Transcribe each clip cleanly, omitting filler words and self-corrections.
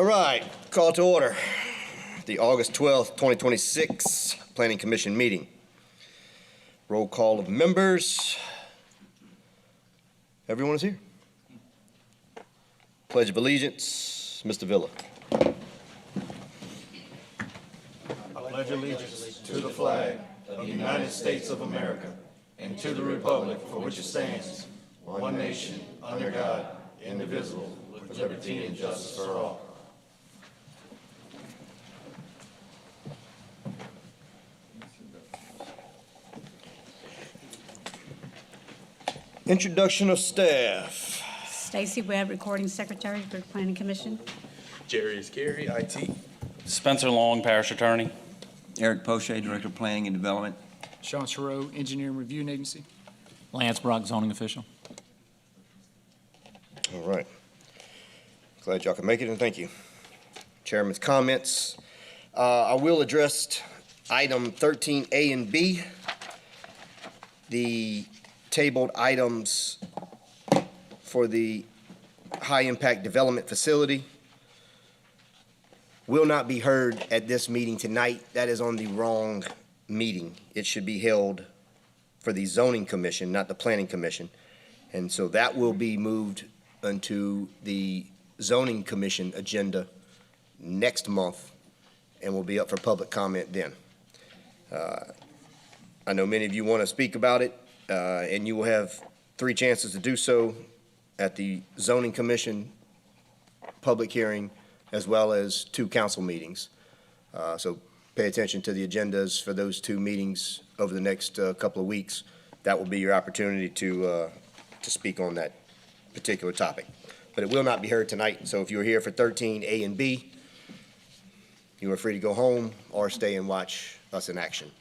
All right, call to order. The August 12th, 2026 Planning Commission meeting. Roll call of members. Everyone is here. Pledge of Allegiance, Mr. Villa. I pledge allegiance to the flag of the United States of America and to the republic for which it stands, one nation, under God, indivisible, with liberty and justice for all. Introduction of staff. Stacy Webb, Recording Secretary for the Planning Commission. Jerry is Gary, IT. Spencer Long, Parish Attorney. Eric Poche, Director of Planning and Development. Sean Chereau, Engineering Review Agency. Lance Brock, Zoning Official. All right. Glad y'all can make it, and thank you. Chairman's comments. I will address item 13A and B. The tabled items for the high-impact development facility will not be heard at this meeting tonight. That is on the wrong meeting. It should be held for the zoning commission, not the planning commission. And so that will be moved into the zoning commission agenda next month and will be up for public comment then. I know many of you want to speak about it, and you will have 3 chances to do so at the zoning commission public hearing, as well as 2 council meetings. So pay attention to the agendas for those 2 meetings over the next couple of weeks. That will be your opportunity to speak on that particular topic. But it will not be heard tonight, so if you're here for 13A and B, you are free to go home or stay and watch us in action.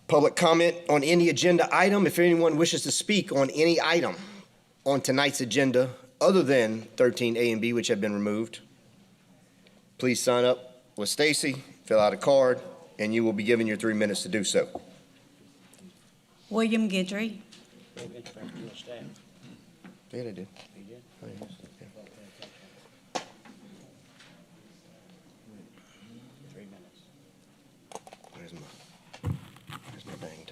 Public comment on any agenda item. If anyone wishes to speak on any item on tonight's agenda other than 13A and B, which have been removed, please sign up with Stacy, fill out a card, and you will be given your 3 minutes to do so. William Guidry. Yeah, they did. Oh, yes. Yeah. 3 minutes. Where's my dang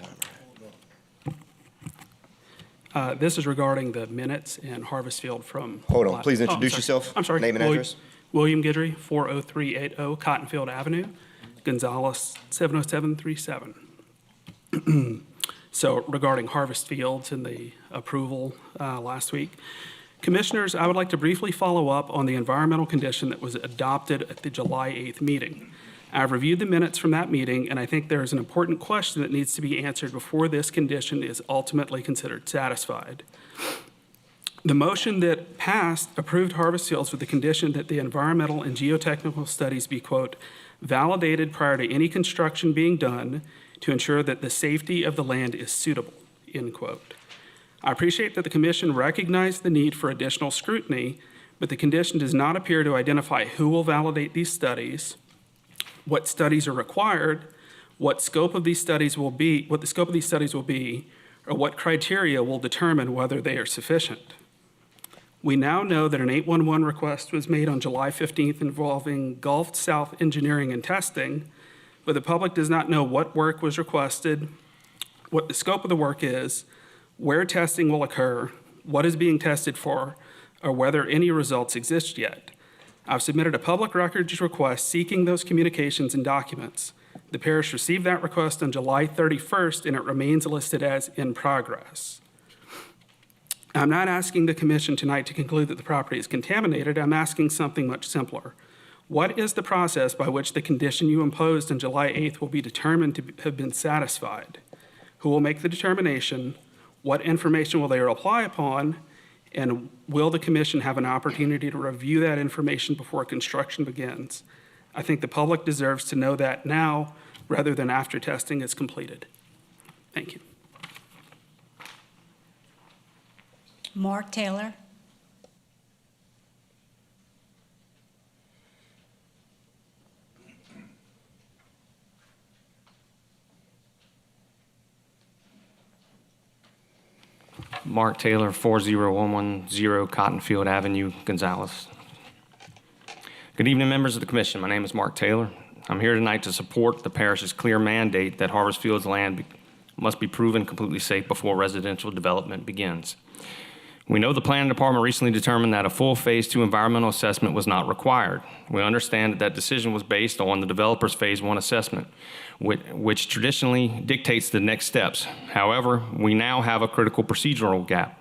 timer? This is regarding the minutes in Harvest Field from... Hold on, please introduce yourself. I'm sorry. Name and address. William Guidry, 40380 Cottonfield Avenue, Gonzales, 70737. So regarding Harvest Fields and the approval last week, Commissioners, I would like to briefly follow up on the environmental condition that was adopted at the July 8th meeting. I've reviewed the minutes from that meeting, and I think there is an important question that needs to be answered before this condition is ultimately considered satisfied. The motion that passed approved Harvest Fields with the condition that the environmental and geotechnical studies be, quote, validated prior to any construction being done to ensure that the safety of the land is suitable, end quote. I appreciate that the Commission recognized the need for additional scrutiny, but the condition does not appear to identify who will validate these studies, what studies are required, what the scope of these studies will be, or what criteria will determine whether they are sufficient. We now know that an 811 request was made on July 15th involving Gulf South engineering and testing, but the public does not know what work was requested, what the scope of the work is, where testing will occur, what is being tested for, or whether any results exist yet. I've submitted a public records request seeking those communications and documents. The parish received that request on July 31st, and it remains listed as in progress. I'm not asking the Commission tonight to conclude that the property is contaminated. I'm asking something much simpler. What is the process by which the condition you imposed on July 8th will be determined to have been satisfied? Who will make the determination? What information will they rely upon? And will the Commission have an opportunity to review that information before construction begins? I think the public deserves to know that now rather than after testing is completed. Thank you. Mark Taylor. Mark Taylor, 40110 Cottonfield Avenue, Gonzales. Good evening, members of the commission. My name is Mark Taylor. I'm here tonight to support the parish's clear mandate that Harvest Field's land must be proven completely safe before residential development begins. We know the planning department recently determined that a full phase 2 environmental assessment was not required. We understand that decision was based on the developer's phase 1 assessment, which traditionally dictates the next steps. However, we now have a critical procedural gap.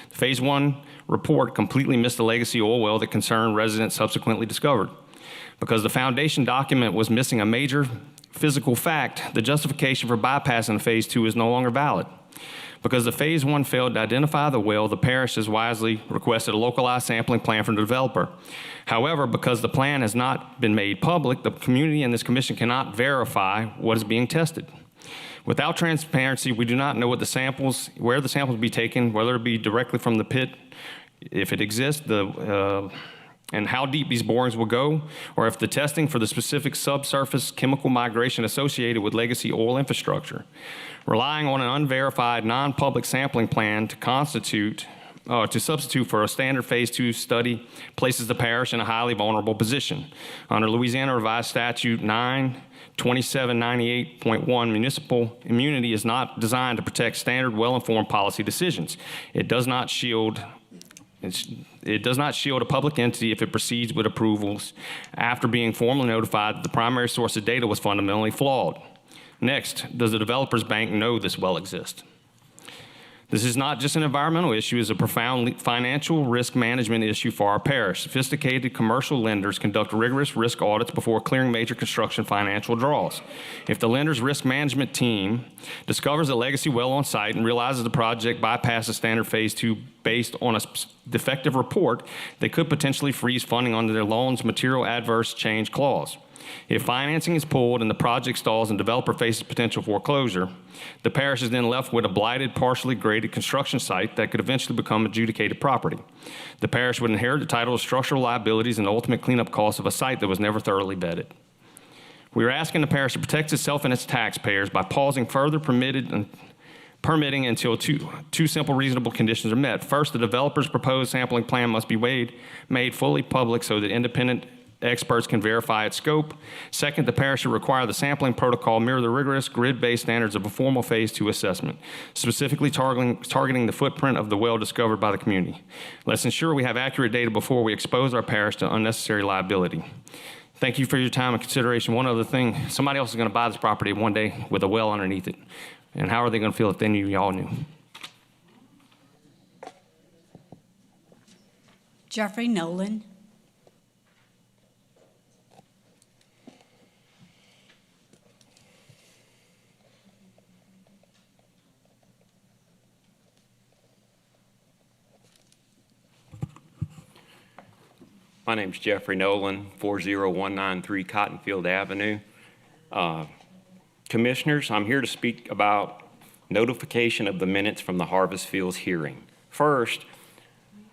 The phase 1 report completely missed the legacy oil well that concerned residents subsequently discovered. Because the foundation document was missing a major physical fact, the justification for bypassing phase 2 is no longer valid. Because the phase 1 failed to identify the well, the parish has wisely requested a localized sampling plan from the developer. However, because the plan has not been made public, the community and this commission cannot verify what is being tested. Without transparency, we do not know where the samples will be taken, whether it be directly from the pit, if it exists, and how deep these borings will go, or if the testing for the specific subsurface chemical migration associated with legacy oil infrastructure. Relying on an unverified, non-public sampling plan to substitute for a standard phase 2 study places the parish in a highly vulnerable position. Under Louisiana Revised Statute 92798.1, municipal immunity is not designed to protect standard, well-informed policy decisions. It does not shield a public entity if it proceeds with approvals after being formally notified that the primary source of data was fundamentally flawed. Next, does the developer's bank know this well exists? This is not just an environmental issue, it's a profound financial risk management issue for our parish. Sophisticated commercial lenders conduct rigorous risk audits before clearing major construction financial draws. If the lender's risk management team discovers a legacy well on site and realizes the project bypasses standard phase 2 based on a defective report, they could potentially freeze funding under their loan's material adverse change clause. If financing is pulled and the project stalls and developer faces potential foreclosure, the parish is then left with a blighted, partially graded construction site that could eventually become adjudicated property. The parish would inherit the title of structural liabilities and the ultimate cleanup costs of a site that was never thoroughly vetted. We are asking the parish to protect itself and its taxpayers by pausing further permitting until two simple reasonable conditions are met. First, the developer's proposed sampling plan must be made fully public so that independent experts can verify its scope. Second, the parish should require the sampling protocol mirror the rigorous grid-based standards of a formal phase 2 assessment, specifically targeting the footprint of the well discovered by the community. Let's ensure we have accurate data before we expose our parish to unnecessary liability. Thank you for your time and consideration. One other thing, somebody else is going to buy this property one day with a well underneath it. And how are they going to feel if they knew y'all knew? Jeffrey Nolan. My name's Jeffrey Nolan, 40193 Cottonfield Avenue. Commissioners, I'm here to speak about notification of the minutes from the Harvest Fields hearing. First,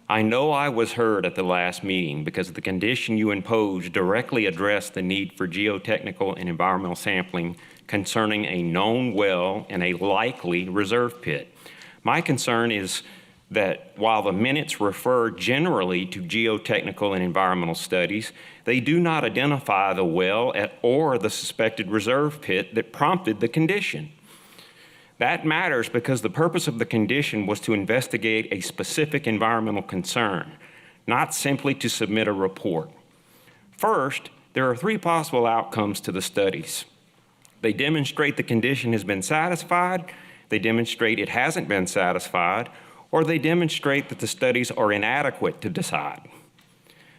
I know I was heard at the last meeting because the condition you imposed directly addressed the need for geotechnical and environmental sampling concerning a known well and a likely reserve pit. My concern is that while the minutes refer generally to geotechnical and environmental studies, they do not identify the well or the suspected reserve pit that prompted the condition. That matters because the purpose of the condition was to investigate a specific environmental concern, not simply to submit a report. First, there are 3 possible outcomes to the studies. They demonstrate the condition has been satisfied, they demonstrate it hasn't been satisfied, or they demonstrate that the studies are inadequate to decide.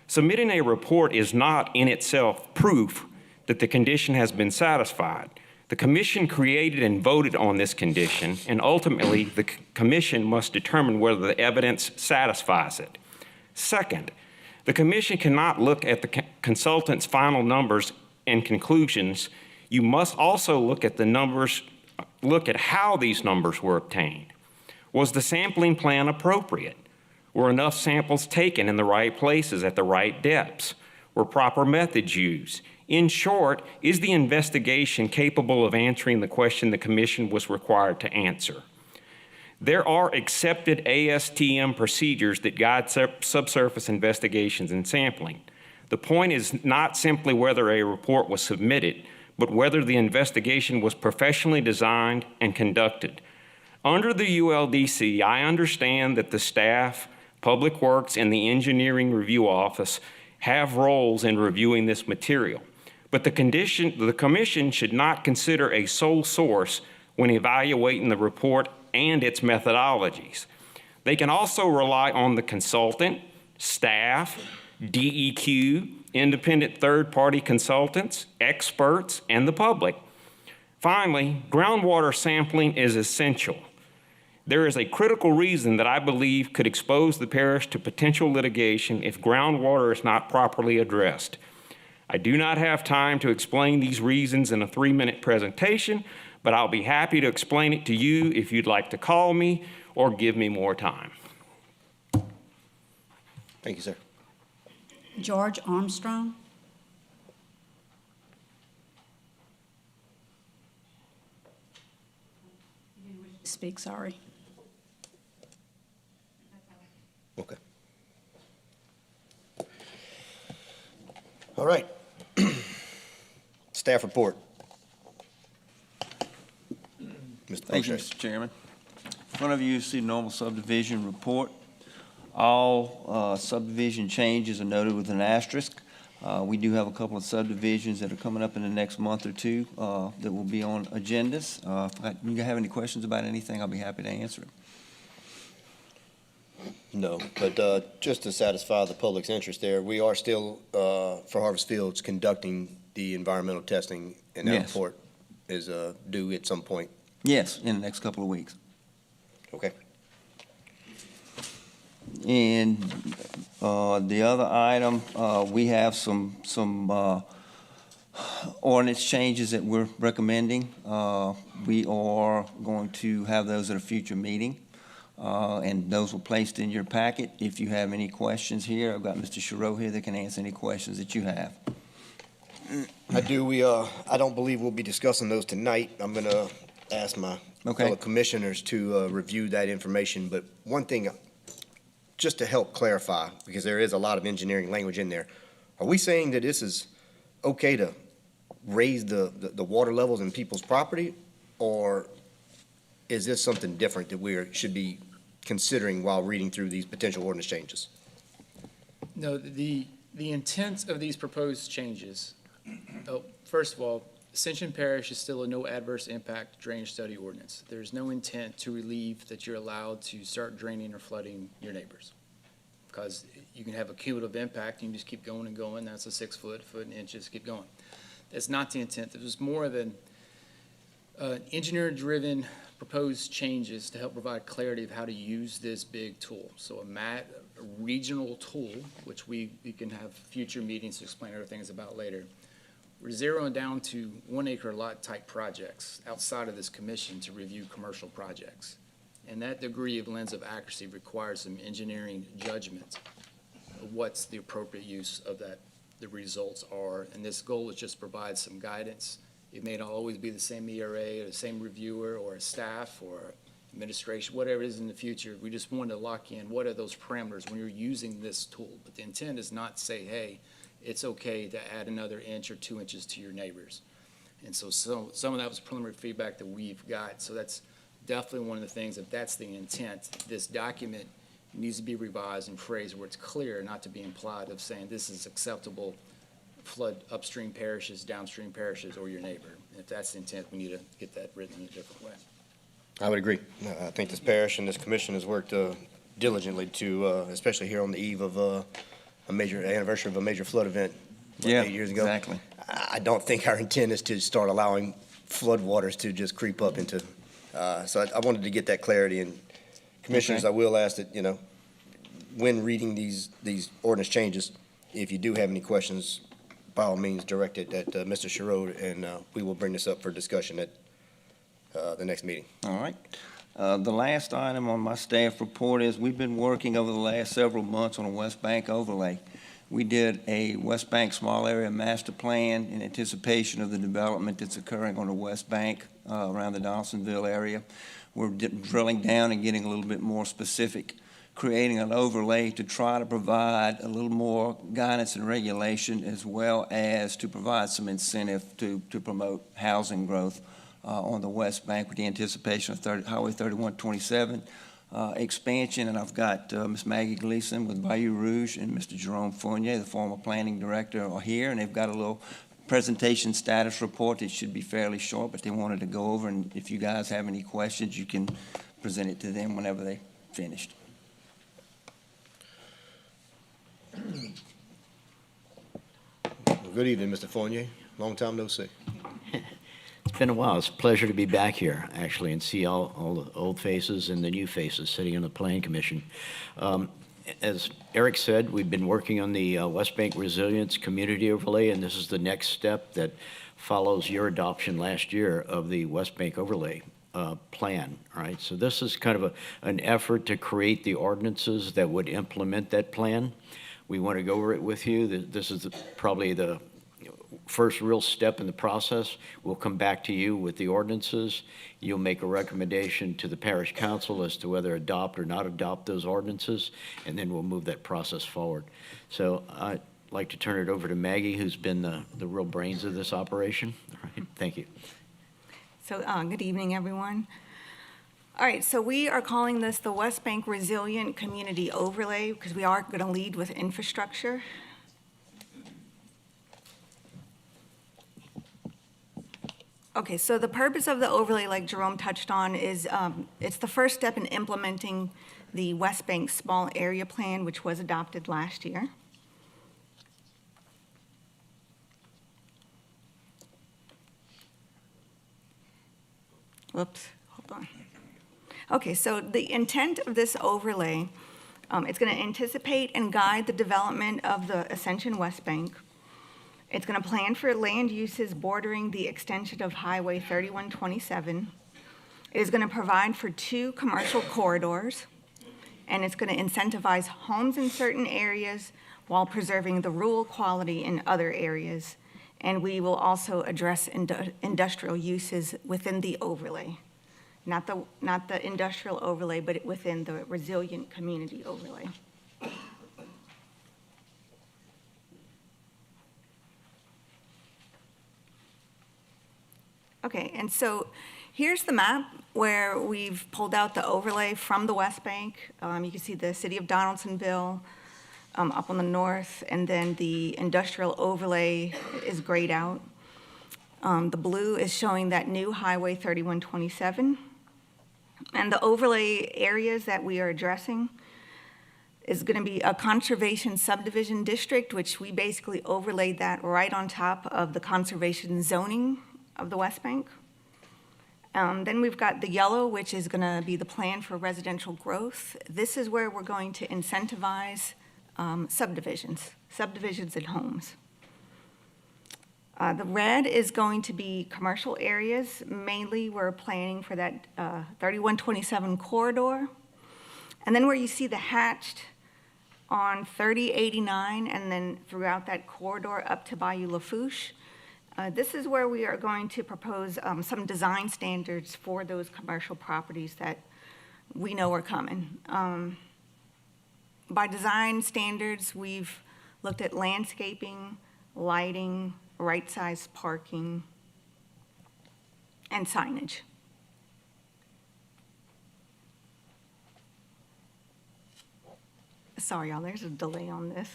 Submitting a report is not in itself proof that the condition has been satisfied. The commission created and voted on this condition, and ultimately the commission must determine whether the evidence satisfies it. Second, the commission cannot look at the consultant's final numbers and conclusions. You must also look at the numbers, look at how these numbers were obtained. Was the sampling plan appropriate? Were enough samples taken in the right places at the right depths? Were proper methods used? In short, is the investigation capable of answering the question the commission was required to answer? There are accepted ASTM procedures that guide subsurface investigations and sampling. The point is not simply whether a report was submitted, but whether the investigation was professionally designed and conducted. Under the ULDC, I understand that the staff, Public Works, and the Engineering Review Office have roles in reviewing this material, but the commission should not consider a sole source when evaluating the report and its methodologies. They can also rely on the consultant, staff, DEQ, independent third-party consultants, experts, and the public. Finally, groundwater sampling is essential. There is a critical reason that I believe could expose the parish to potential litigation if groundwater is not properly addressed. I do not have time to explain these reasons in a 3-minute presentation, but I'll be happy to explain it to you if you'd like to call me or give me more time. Thank you, sir. George Armstrong. Speak, sorry. Okay. All right. Staff report. Mr. Thank you, Poche. Mr. Chairman. In front of you see normal subdivision report. All subdivision changes are noted with an asterisk. We do have a couple of subdivisions that are coming up in the next month or two that will be on agendas. If you have any questions about anything, I'll be happy to answer them. No, but just to satisfy the public's interest there, we are still, for Harvest Fields, conducting the environmental testing, and that Yes. report is due at some point. Yes, in the next couple of weeks. Okay. And the other item, we have some ordinance changes that we're recommending. We are going to have those at a future meeting, and those were placed in your packet. If you have any questions here, I've got Mr. Chereau here that can answer any questions that you have. I do. I don't believe we'll be discussing those tonight. I'm going to ask my fellow commissioners to review that information. But one thing, just to help clarify, because there is a lot of engineering language in there, are we saying that this is okay to raise the water levels in people's property, or is this something different that we should be considering while reading through these potential ordinance changes? No, the intent of these proposed changes, first of all, Ascension Parish is still a no adverse impact drainage study ordinance. There's no intent to relieve that you're allowed to start draining or flooding your neighbors, because you can have a cumulative impact. You can just keep going and going. That's a 6 foot, foot and inches, keep going. That's not the intent. It was more of an engineer-driven proposed changes to help provide clarity of how to use this big tool. So a regional tool, which we can have future meetings to explain other things about later. We're zeroing down to 1 acre lot type projects outside of this commission to review commercial projects. And that degree of lens of accuracy requires some engineering judgment of what's the appropriate use of that, the results are. And this goal is just provide some guidance. It may not always be the same ERA or the same reviewer or a staff or administration, whatever it is in the future. We just want to lock in what are those parameters when you're using this tool. But the intent is not to say, hey, it's okay to add another inch or 2 inches to your neighbors. And so some of that was preliminary feedback that we've got. So that's definitely one of the things, if that's the intent, this document needs to be revised and phrased where it's clear, not to be implied of saying this is acceptable flood upstream parishes, downstream parishes, or your neighbor. And if that's the intent, we need to get that written in a different way. I would agree. I think this parish and this commission has worked diligently to, especially here on the eve of a major anniversary of a major flood event 8 years ago. Exactly. I don't think our intent is to start allowing flood waters to just creep up into, so I wanted to get that clarity. And commissioners, I will ask that, when reading these ordinance changes, if you do have any questions, by all means, direct it at Mr. Chereau, and we will bring this up for discussion at the next meeting. All right. The last item on my staff report is we've been working over the last several months on a West Bank overlay. We did a West Bank small area master plan in anticipation of the development that's occurring on the West Bank around the Donaldsonville area. we're drilling down and getting a little bit more specific, creating an overlay to try to provide a little more guidance and regulation, as well as to provide some incentive to promote housing growth on the West Bank with the anticipation of Highway 3127 expansion. And I've got Ms. Maggie Gleason with Bayou Rouge and Mr. Jerome Fournier, the former planning director, are here, and they've got a little presentation status report that should be fairly short, but they wanted to go over, and if you guys have any questions, you can present it to them whenever they're finished. Good evening, Mr. Fournier. Long time no see. It's been a while. It's a pleasure to be back here, actually, and see all the old faces and the new faces sitting on the Planning Commission. As Eric said, we've been working on the West Bank Resilience Community Overlay, and this is the next step that follows your adoption last year of the West Bank Overlay plan, right? So this is kind of an effort to create the ordinances that would implement that plan. We want to go over it with you. This is probably the first real step in the process. We'll come back to you with the ordinances. You'll make a recommendation to the parish council as to whether adopt or not adopt those ordinances, and then we'll move that process forward. So I'd like to turn it over to Maggie, who's been the real brains of this operation. All right, thank you. So good evening, everyone. All right, so we are calling this the West Bank Resilient Community Overlay because we are going to lead with infrastructure. Okay, so the purpose of the overlay, like Jerome touched on, is it's the first step in implementing the West Bank Small Area Plan, which was adopted last year. Whoops, hold on. Okay, so the intent of this overlay, it's going to anticipate and guide the development of the Ascension West Bank. It's going to plan for land uses bordering the extension of Highway 3127. It is going to provide for 2 commercial corridors, and it's going to incentivize homes in certain areas while preserving the rural quality in other areas. And we will also address industrial uses within the overlay, not the industrial overlay, but within the resilient community overlay. Okay, and so here's the map where we've pulled out the overlay from the West Bank. You can see the city of Donaldsonville up on the north, and then the industrial overlay is grayed out. The blue is showing that new Highway 3127. And the overlay areas that we are addressing is going to be a conservation subdivision district, which we basically overlaid that right on top of the conservation zoning of the West Bank. Then we've got the yellow, which is going to be the plan for residential growth. This is where we're going to incentivize subdivisions and homes. The red is going to be commercial areas. Mainly, we're planning for that 3127 corridor. And then where you see the hatched on 3089 and then throughout that corridor up to Bayou Lafourche, this is where we are going to propose some design standards for those commercial properties that we know are coming. By design standards, we've looked at landscaping, lighting, right-sized parking, and signage. Sorry, y'all, there's a delay on this.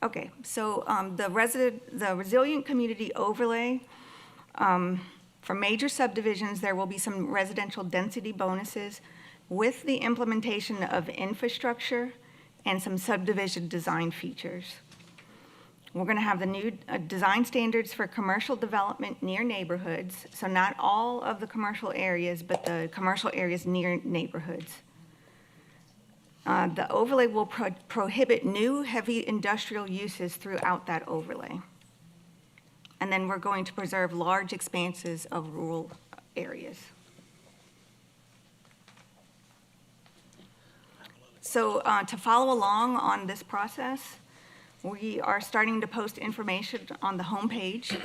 Okay, so the resilient community overlay, for major subdivisions, there will be some residential density bonuses with the implementation of infrastructure and some subdivision design features. We're going to have the new design standards for commercial development near neighborhoods, so not all of the commercial areas, but the commercial areas near neighborhoods. The overlay will prohibit new heavy industrial uses throughout that overlay. And then we're going to preserve large expanses of rural areas. So to follow along on this process, We are starting to post information on the homepage.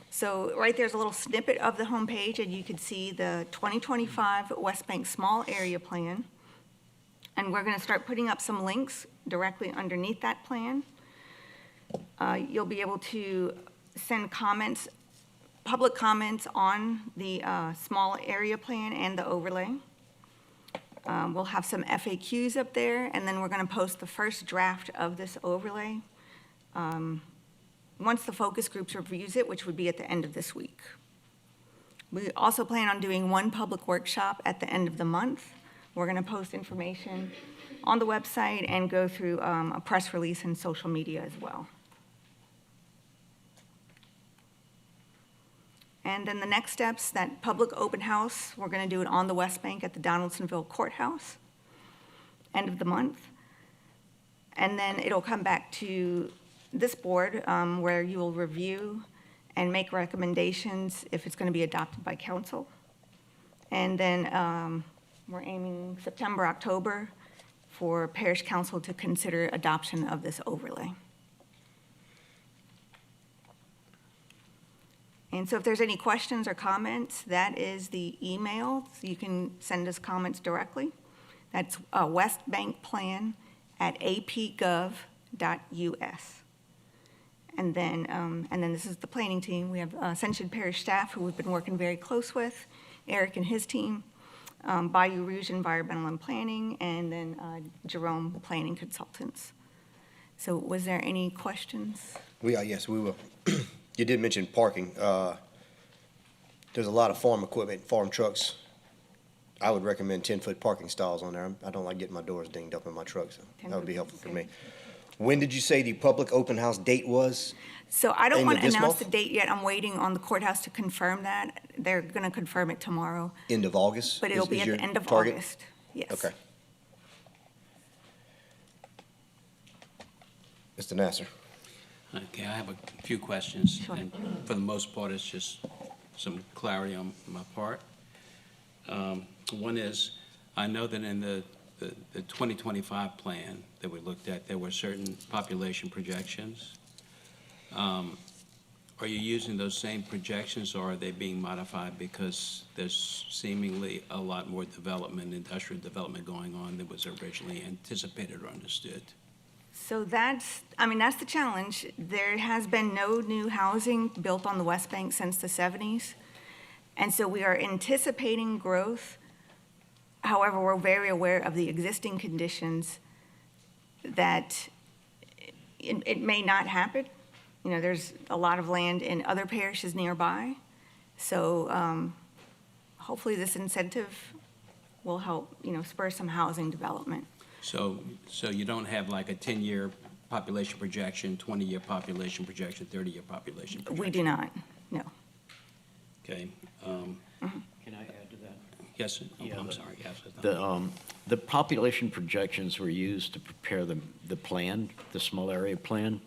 So right there's a little snippet of the homepage, and you can see the 2025 West Bank Small Area Plan. And we're going to start putting up some links directly underneath that plan. You'll be able to send comments, public comments on the small area plan and the overlay. We'll have some FAQs up there, and then we're going to post the first draft of this overlay once the focus groups reviews it, which would be at the end of this week. We also plan on doing one public workshop at the end of the month. We're going to post information on the website and go through a press release and social media as well. And then the next steps, that public open house, we're going to do it on the West Bank at the Donaldsonville Courthouse, end of the month. And then it'll come back to this board where you will review and make recommendations if it's going to be adopted by council. And then we're aiming September, October for Parish Council to consider adoption of this overlay. And so if there's any questions or comments, that is the email. So you can send us comments directly. That's westbankplan@apgov.us. And then this is the planning team. We have Ascension Parish staff who we've been working very close with, Eric and his team, Bayou Rouge Environmental and Planning, and then Jerome Planning Consultants. So was there any questions? Yes, we will. You did mention parking. There's a lot of farm equipment, farm trucks. I would recommend 10-foot parking stalls on there. I don't like getting my doors dinged up in my truck, so that would be helpful for me. When did you say the public open house date was? So I don't want to End of this announce the month? date yet. I'm waiting on the courthouse to confirm that. They're going to confirm it tomorrow, End of August? but it'll is be at your the end of target? August. Yes. Okay. Mr. Nasser? Okay, I have a few questions. Sure. And for the most part, it's just some clarity on my part. One is, I know that in the 2025 plan that we looked at, there were certain population projections. Are you using those same projections, or are they being modified because there's seemingly a lot more development, industrial development going on than was originally anticipated or understood? So that's the challenge. There has been no new housing built on the West Bank since the 70s. And so we are anticipating growth. However, we're very aware of the existing conditions that it may not happen. You know, there's a lot of land in other parishes nearby. So hopefully this incentive will help, spur some housing development. So you don't have like a 10-year population projection, 20-year population projection, 30-year population projection? We do not, no. Okay. Can I add to that? Yes, sir. Yeah, I'm sorry. Yes, The population projections were used to prepare the plan, the small area plan.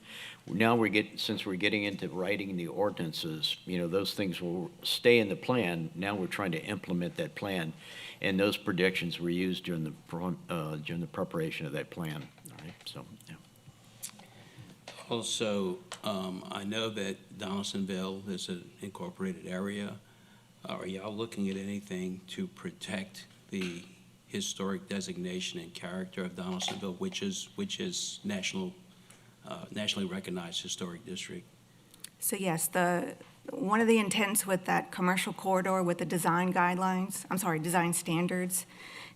Now since we're getting into writing the ordinances, those things will stay in the plan. Now we're trying to implement that plan, and those predictions were used during the preparation of that plan. All right, so yeah. Also, I know that Donaldsonville is an incorporated area. Are y'all looking at anything to protect the historic designation and character of Donaldsonville, which is nationally recognized historic district? So yes, one of the intents with that commercial corridor with the design standards,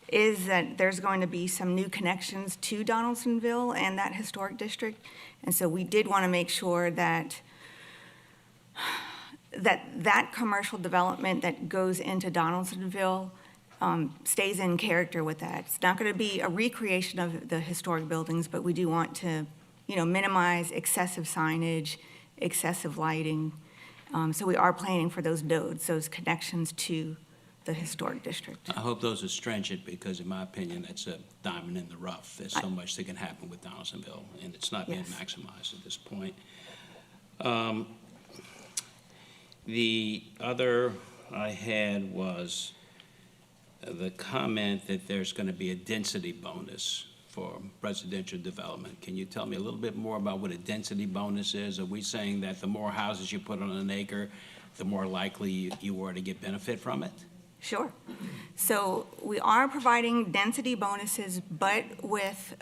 is that there's going to be some new connections to Donaldsonville and that historic district. And so we did want to make sure that commercial development that goes into Donaldsonville stays in character with that. It's not going to be a recreation of the historic buildings, but we do want to, minimize excessive signage, excessive lighting. So we are planning for those nodes, those connections to the historic district. I hope those are stringent, because in my opinion, that's a diamond in the rough. There's so much that can happen with Donaldsonville, and it's not being maximized at this point. The other I had was the comment that there's going to be a density bonus for residential development. Can you tell me a little bit more about what a density bonus is? Are we saying that the more houses you put on an acre, the more likely you are to get benefit from it? Sure. So we are providing density bonuses, but with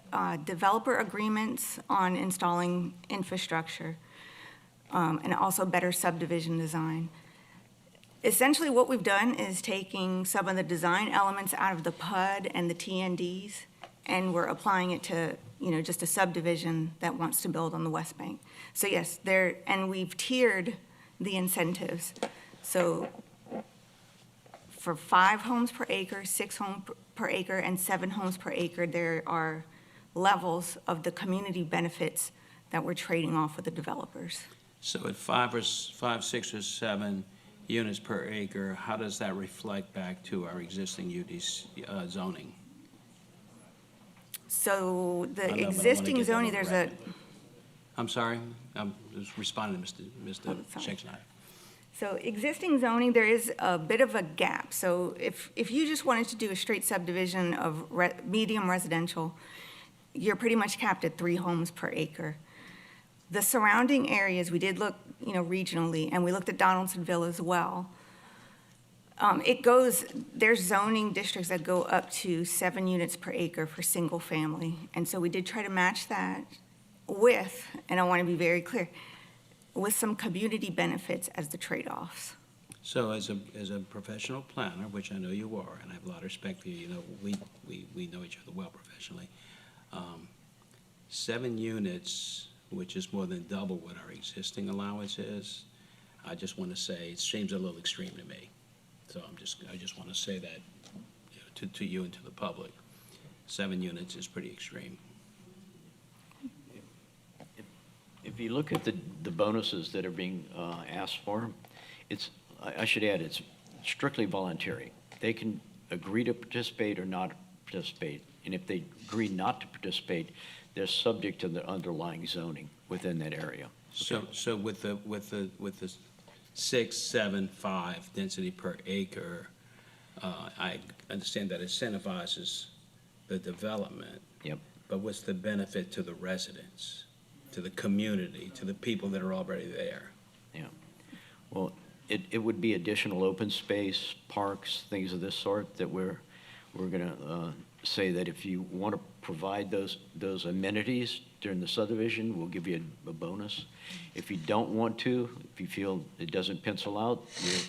developer agreements on installing infrastructure, and also better subdivision design. Essentially, what we've done is taking some of the design elements out of the PUD and the TNDs, and we're applying it to, just a subdivision that wants to build on the West Bank. So yes, and we've tiered the incentives. So for 5 homes per acre, 6 homes per acre, and 7 homes per acre, there are levels of the community benefits that we're trading off with the developers. So at 5, 6, or 7 units per acre, how does that reflect back to our existing UD zoning? So I the know, but I wanna existing get that zoning, on there's record. I'm sorry, I'm just responding to Mr. sorry. Shakespeare. So existing zoning, there is a bit of a gap. So if you just wanted to do a straight subdivision of medium residential, you're pretty much capped at 3 homes per acre. The surrounding areas, we did look, regionally, and we looked at Donaldsonville as well. There's zoning districts that go up to 7 units per acre for single family. And so we did try to match that with, and I want to be very clear, with some community benefits as the trade-offs. So as a professional planner, which I know you are, and I have a lot of respect for you, we know each other well professionally. 7 units, which is more than double what our existing allowance is, I just want to say, it seems a little extreme to me. So I just want to say that to you and to the public. 7 units is pretty extreme. If you look at the bonuses that are being asked for, I should add, it's strictly voluntary. They can agree to participate or not participate. And if they agree not to participate, they're subject to the underlying zoning within that area. So with the 6, 7, 5 density per acre, I understand that incentivizes the development. Yep. But what's the benefit to the residents, to the community, to the people that are already there? Yeah. Well, it would be additional open space, parks, things of this sort that we're going to say that if you want to provide those amenities during the subdivision, we'll give you a bonus. If you don't want to, if you feel it doesn't pencil out, you're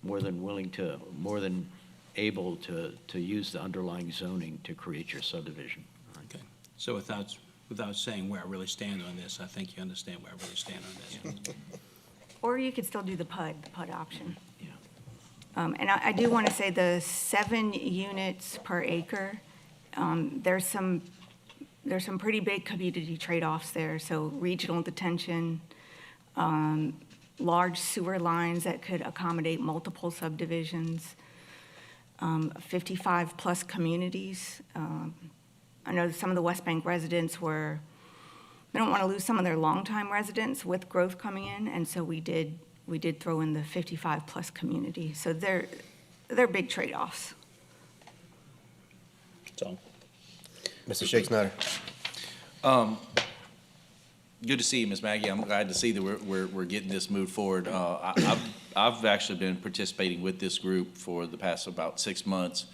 more than able to use the underlying zoning to create your subdivision. Okay. So without saying where I really stand on this, I think you understand where I really stand on this. Or you could still do the PUD option. Yeah. And I do want to say the 7 units per acre, there's some pretty big community trade-offs there. So regional detention, large sewer lines that could accommodate multiple subdivisions, 55-plus communities. I know some of the West Bank residents they don't want to lose some of their longtime residents with growth coming in, and so we did throw in the 55-plus community. So they're big trade-offs. So, Mr. Shakespeare. Good to see you, Ms. Maggie. I'm glad to see that we're getting this moved forward. I've actually been participating with this group for the past about 6 months,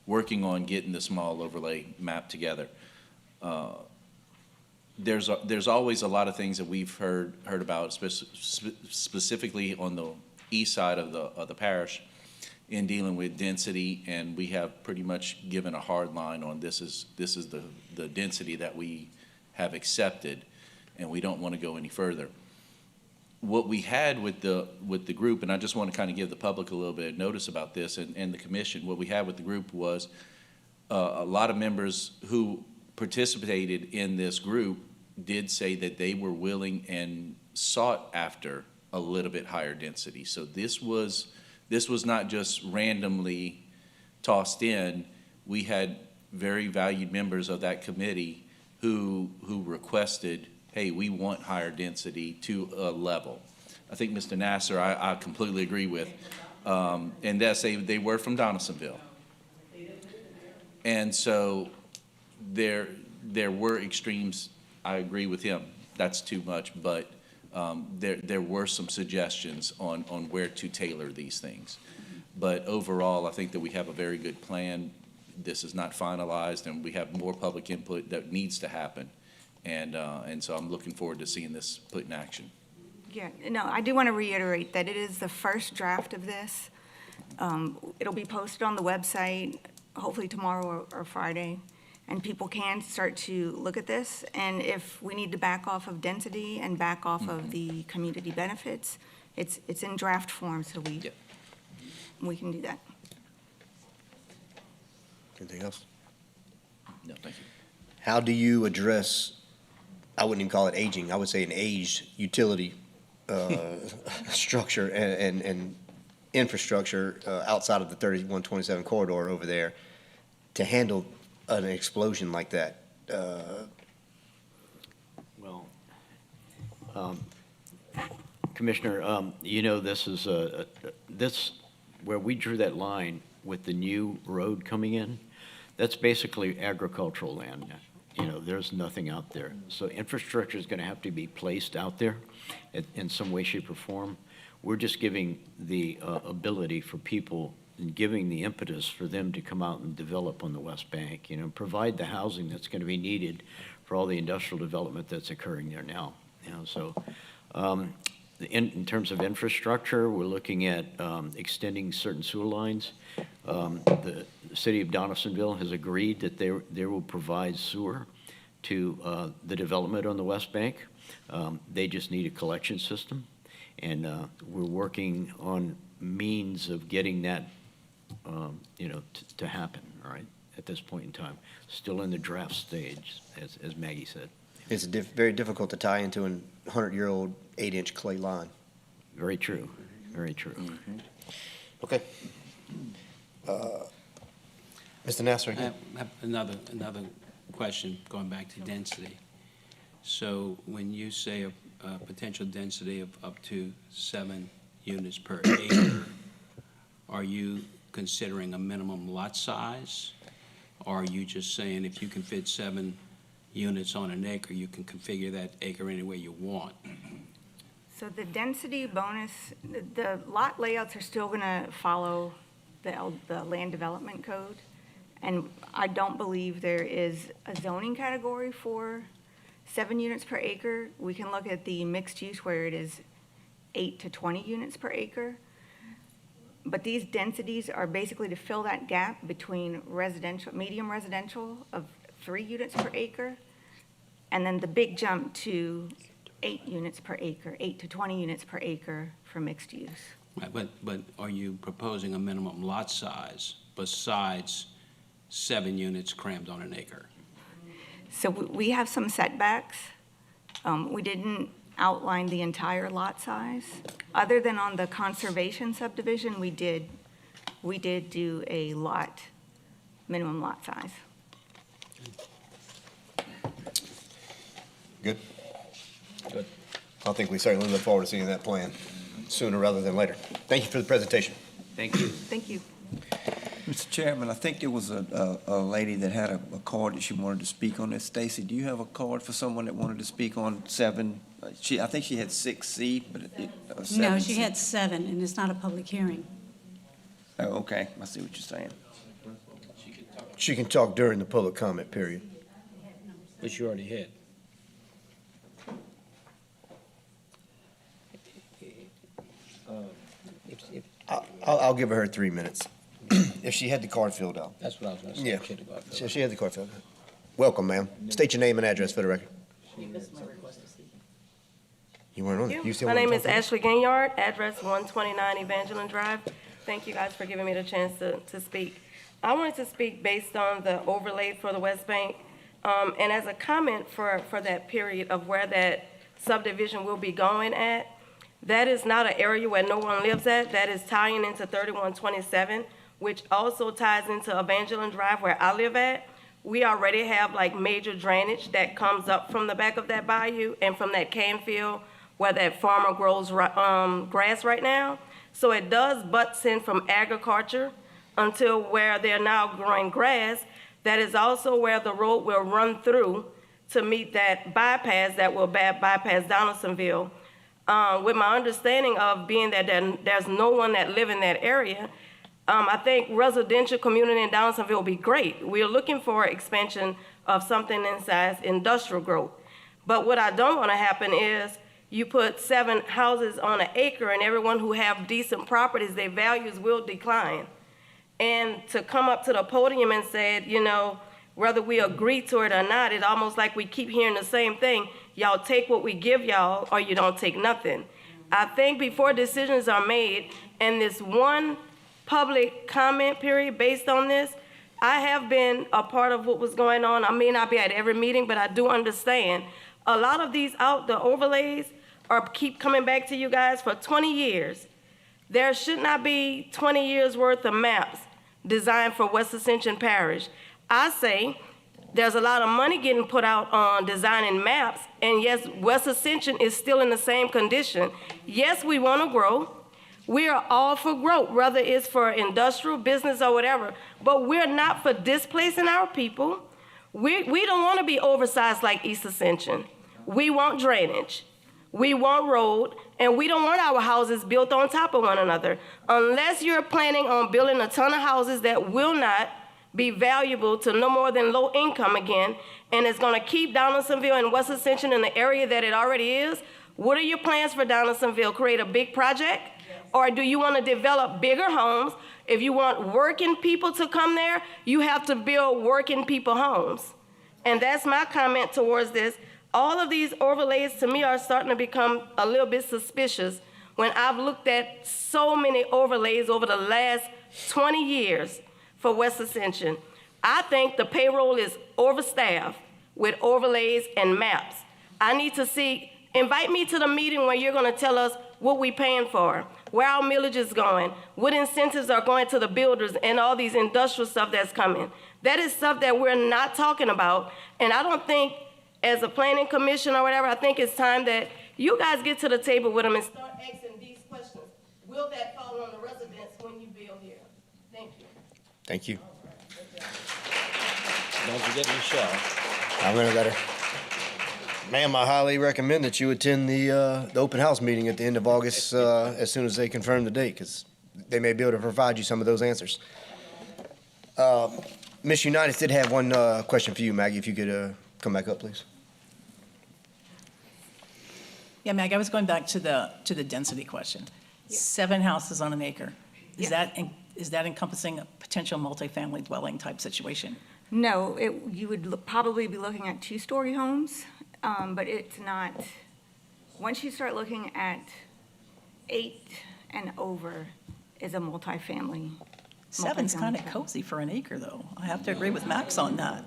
working on getting the small overlay map together. There's always a lot of things that we've heard about, specifically on the east side of the parish, in dealing with density, and we have pretty much given a hard line on this is the density that we have accepted, and we don't want to go any further. What we had with the group, and I just want to kind of give the public a little bit of notice about this, and the commission, what we had with the group was a lot of members who participated in this group did say that they were willing and sought after a little bit higher density. So this was not just randomly tossed in. We had very valued members of that committee who requested, hey, we want higher density to a level. I think Mr. Nasser, I completely agree with. And that's they were from Donaldsonville. And so there were extremes. I agree with him. That's too much, but there were some suggestions on where to tailor these things. But overall, I think that we have a very good plan. This is not finalized, and we have more public input that needs to happen. And so I'm looking forward to seeing this put in action. Yeah, no, I do want to reiterate that it is the first draft of this. It'll be posted on the website, hopefully tomorrow or Friday, and people can start to look at this. And if we need to back off of density and back off of the community benefits, it's in draft form, so we can do that. Anything else? No, thank you. How do you address, I wouldn't even call it aging, I would say an aged utility structure and infrastructure outside of the 3127 corridor over there to handle an explosion like that? Well, Commissioner, you know, this is where we drew that line with the new road coming in. That's basically agricultural land. You know, there's nothing out there. So infrastructure is going to have to be placed out there in some way, shape, or form. We're just giving the ability for people and giving the impetus for them to come out and develop on the West Bank, you know, provide the housing that's going to be needed for all the industrial development that's occurring there now. You know, so in terms of infrastructure, we're looking at extending certain sewer lines. The city of Donaldsonville has agreed that they will provide sewer to the development on the West Bank. They just need a collection system, and we're working on means of getting that, you know, to happen, all right, at this point in time. Still in the draft stage, as Maggie said. It's very difficult to tie into a 100-year-old 8-inch clay line. Very true, very true. Mm-hmm. Okay. Mr. Nasser? I have another question, going back to density. So when you say a potential density of up to 7 units per acre, are you considering a minimum lot size? Or are you just saying if you can fit 7 units on an acre, you can configure that acre any way you want? So the density bonus, the lot layouts are still going to follow the land development code. And I don't believe there is a zoning category for 7 units per acre. We can look at the mixed use where it is 8 to 20 units per acre. But these densities are basically to fill that gap between residential, medium residential of 3 units per acre, and then the big jump to 8 units per acre, 8 to 20 units per acre for mixed use. Right, but are you proposing a minimum lot size besides 7 units crammed on an acre? So we have some setbacks. We didn't outline the entire lot size. Other than on the conservation subdivision, we did do a minimum lot size. Good? Good. I think we certainly look forward to seeing that plan sooner rather than later. Thank you for the presentation. Thank you. Thank you. Mr. Chairman, I think there was a lady that had a card that she wanted to speak on this. Stacy, do you have a card for someone that wanted to speak on 7? I think she had 6C, but 7C. No, she had 7, and it's not a public hearing. Oh, okay. I see what you're saying. She can talk during the public comment period. Which you already had. I'll give her 3 minutes if she had the card filled out. That's what I was going to say. Yeah, so she had the card filled out. Welcome, ma'am. State your name and address for the record. You weren't on it. You still My wanna name talk is to us? Ashley Ginyard, address 129 Evangeline Drive. Thank you guys for giving me the chance to speak. I wanted to speak based on the overlay for the West Bank, and as a comment for that period of where that subdivision will be going at. That is not an area where no one lives at. That is tying into 3127, which also ties into Evangeline Drive where I live at. We already have like major drainage that comes up from the back of that bayou and from that cane field where that farmer grows grass right now. So it does butts in from agriculture until where they're now growing grass. That is also where the road will run through to meet that bypass that will bypass Donaldsonville. With my understanding of being that there's no one that live in that area, I think residential community in Donaldsonville will be great. We're looking for expansion of something inside industrial growth. But what I don't want to happen is you put 7 houses on an acre and everyone who have decent properties, their values will decline. And to come up to the podium and say, you know, whether we agree to it or not, it's almost like we keep hearing the same thing. Y'all take what we give y'all or you don't take nothing. I think before decisions are made and this one public comment period based on this, I have been a part of what was going on. I may not be at every meeting, but I do understand. A lot of these the overlays keep coming back to you guys for 20 years. There should not be 20 years worth of maps designed for West Ascension Parish. I say there's a lot of money getting put out on designing maps, and yes, West Ascension is still in the same condition. Yes, we want to grow. We are all for growth, whether it's for industrial, business, or whatever, but we're not for displacing our people. We don't want to be oversized like East Ascension. We want drainage. We want road, and we don't want our houses built on top of one another. Unless you're planning on building a ton of houses that will not be valuable to no more than low income again, and it's going to keep Donaldsonville and West Ascension in the area that it already is, what are your plans for Donaldsonville? Create a big project? Or do you want to develop bigger homes? If you want working people to come there, you have to build working people homes. And that's my comment towards this. All of these overlays to me are starting to become a little bit suspicious when I've looked at so many overlays over the last 20 years for West Ascension. I think the payroll is overstaffed with overlays and maps. I need to see, invite me to the meeting where you're going to tell us what we're paying for, where our millage is going, what incentives are going to the builders, and all these industrial stuff that's coming. That is stuff that we're not talking about, and I don't think as a planning commission or whatever, I think it's time that you guys get to the table with them and start asking these questions. Will that fall on the residents when you build here? Thank you. Thank you. Don't forget Michelle. I'm going to let her. Ma'am, I highly recommend that you attend the open house meeting at the end of August as soon as they confirm the date, because they may be able to provide you some of those answers. Miss Unitas did have one question for you, Maggie, if you could come back up, please. Yeah, Mag, I was going back to the density question. Yeah. 7 houses on an acre. Is that encompassing a potential multifamily dwelling type situation? No, you would probably be looking at 2-story homes, but it's not. Once you start looking at 8 and over is a multifamily. 7's kind of cozy for an acre, though. I have to agree with Max on that.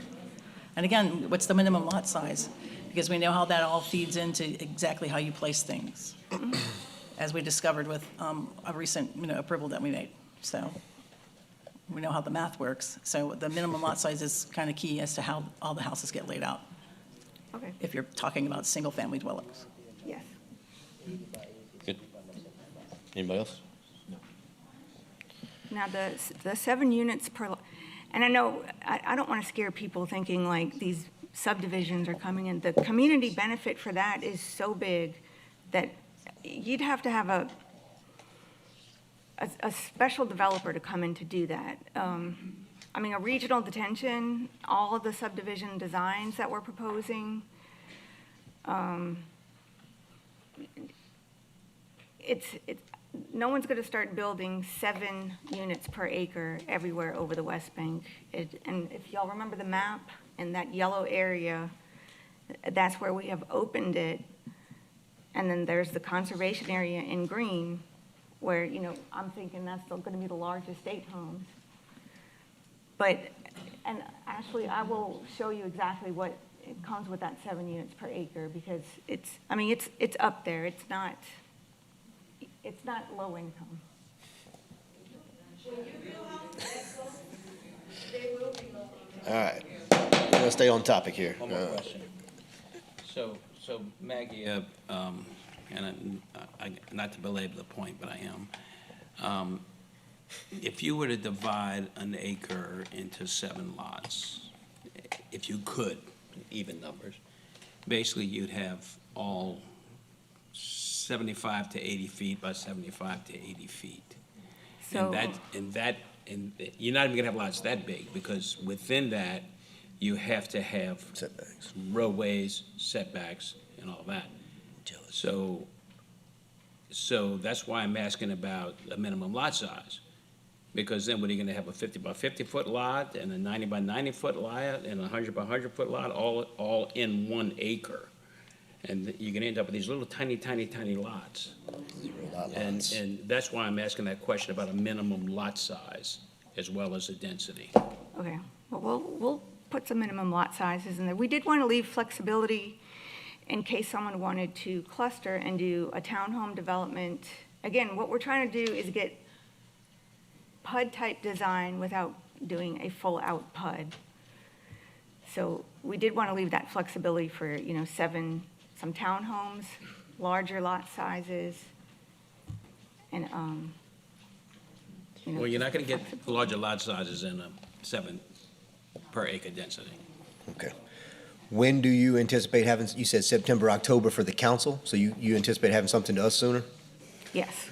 And again, what's the minimum lot size? Because we know how that all feeds into exactly how you place things, as we discovered with a recent approval that we made. So we know how the math works. So the minimum lot size is kind of key as to how all the houses get laid out. Okay. If you're talking about single-family dwellings. Yes. Good. Anybody else? Now, the 7 units per, and I know, I don't want to scare people thinking like these subdivisions are coming in. The community benefit for that is so big that you'd have to have a special developer to come in to do that. I mean, a regional detention, all of the subdivision designs that we're proposing, no one's going to start building 7 units per acre everywhere over the West Bank. And if y'all remember the map, in that yellow area, that's where we have opened it. And then there's the conservation area in green, where, I'm thinking that's still going to be the largest 8 homes. But, and Ashley, I will show you exactly what it comes with that 7 units per acre, because it's up there. It's not low income. All right. We're going to stay on topic here. One more question. So Maggie, and I, not to belabor the point, but I am. If you were to divide an acre into 7 lots, if you could, even numbers, basically you'd have all 75 to 80 feet by 75 to 80 feet. So- And you're not even gonna have lots that big, because within that, you have to have Setbacks. roadways, setbacks, and all that. So that's why I'm asking about a minimum lot size. Because then what are you gonna have, a 50 by 50-foot lot, and a 90 by 90-foot lot, and a 100 by 100-foot lot, all in 1 acre? And you're gonna end up with these little tiny, tiny, tiny lots. And that's why I'm asking that question about a minimum lot size as well as the density. Okay, well, we'll put some minimum lot sizes in there. We did want to leave flexibility in case someone wanted to cluster and do a townhome development. Again, what we're trying to do is get PUD-type design without doing a full-out PUD. So we did want to leave that flexibility for, some townhomes, larger lot sizes, and, Well, you're not gonna get larger lot sizes in a 7 per acre density. Okay. When do you anticipate having, you said September, October for the council, so you anticipate having something to us sooner? yes.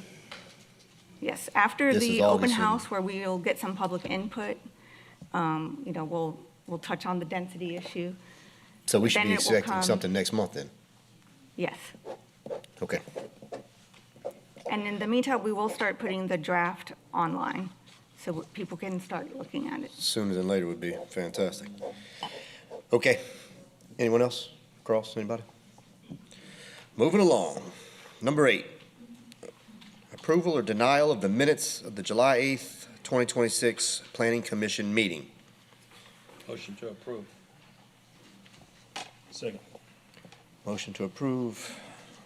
Yes, after This is the all open the same. house where we'll get some public input, we'll touch on the density issue. So we should Then be it will expecting come- something next month then? Yes. Okay. And in the meantime, we will start putting the draft online so people can start looking at it. Sooner than later would be fantastic. Okay. Anyone else? Cross, anybody? Moving along. Number 8. Approval or denial of the minutes of the July 8th, 2026 Planning Commission meeting. Motion to approve. Second. Motion to approve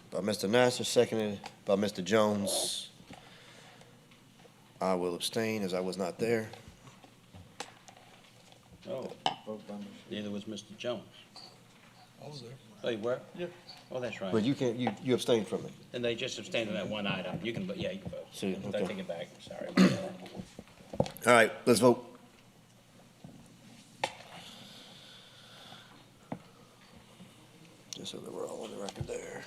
by Mr. Nasser, seconded by Mr. Jones. I will abstain as I was not there. Oh, neither was Mr. Jones. I was there. Oh, you were? Yeah. Oh, that's right. But you can't, you abstained from it. And they just abstained on that one item. You can, yeah, you can vote. See, I okay. take it back, sorry. All right, let's vote. Just so that we're all on the record there.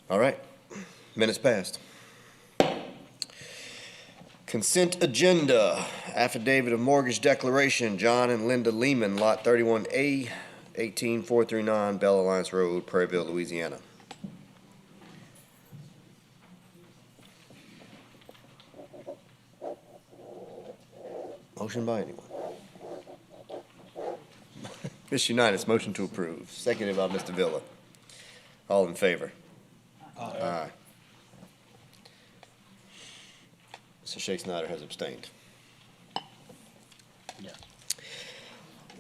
All right, minutes passed. Consent agenda, affidavit of mortgage declaration, John and Linda Lehman, Lot 31A, 18439 Bell Alliance Road, Prairieville, Louisiana. Motion by anyone? Ms. Unitas, motion to approve, seconded by Mr. Villa. All in favor? Aye. Mr. Shea Snyder has abstained. Yeah.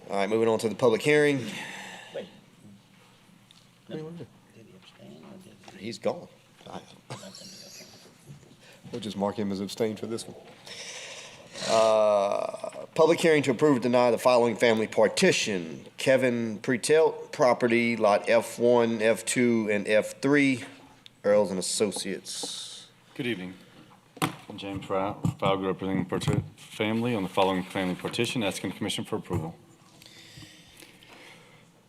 All right, moving on to the public hearing. Wait. What do you want to do? Did he abstain or did he? He's gone. We'll just mark him as abstained for this one. Public hearing to approve or deny the following family partition. Kevin Pretelt, property lot F1, F2, and F3, Earls and Associates. Good evening. I'm James Fowler, representing the family on the following family partition, asking the commission for approval.